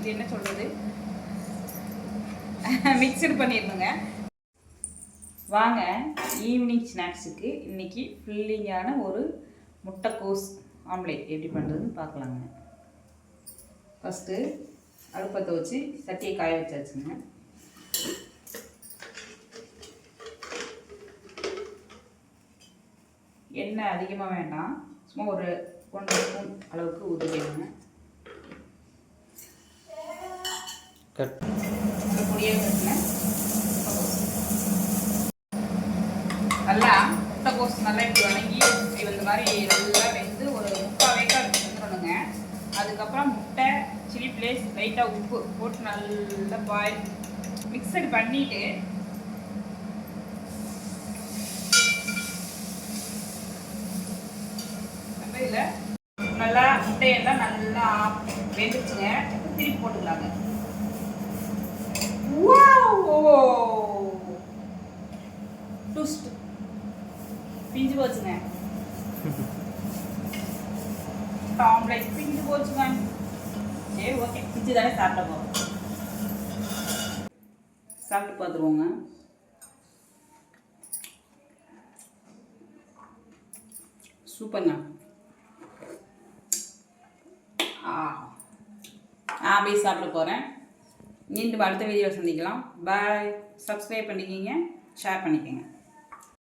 இது என்ன சொல்கிறது, மிக்சடு பண்ணிடணுங்க. வாங்க ஈவினிங் ஸ்நாக்ஸுக்கு இன்றைக்கி ஃபில்லிங்கான ஒரு முட்டைக்கோஸ் ஆம்லேட் எப்படி பண்ணுறதுன்னு பார்க்கலாங்க. ஃபஸ்ட்டு அடுப்பத்தை வச்சு சட்டியை காய வச்சாச்சுங்க. எண்ணெய் அதிகமாக வேண்டாம், சும்மா ஒரு 1 ஸ்பூன் அளவுக்கு ஊற்றிக்கணுங்க. பொடியே இருக்குங்க. நல்லா முட்டைக்கோஸ் நல்லா இப்படி வணங்கி இந்த மாதிரி நல்லா வெந்து ஒரு 3/4 வேக்காடு வந்துடணுங்க. அதுக்கப்புறம் முட்டை, சில்லி ஃப்ளேக்ஸ், லைட்டாக உப்பு போட்டு நல்லா பாயில் மிக்சடு பண்ணிவிட்டு நம்ம இதில் நல்லா முட்டையெல்லாம் நல்லா வெந்துச்சுங்க. திருப்பி போட்டுக்கலாங்க. டூஸ்ட் பிஞ்சு போச்சுங்க. ஆம்லேட் பிஞ்சு போச்சுங்க. சரி ஓகே, பிஞ்சு தானே சாப்பிட போகிறோம். சாப்பிட்டு பார்த்துருவோங்க. சூப்பர்ங்க. போய் சாப்பிட போகிறேன். மீண்டும் அடுத்த வீடியோ சந்திக்கலாம். பாய். சப்ஸ்கிரைப் பண்ணிக்கிங்க, ஷேர் பண்ணிக்கோங்க.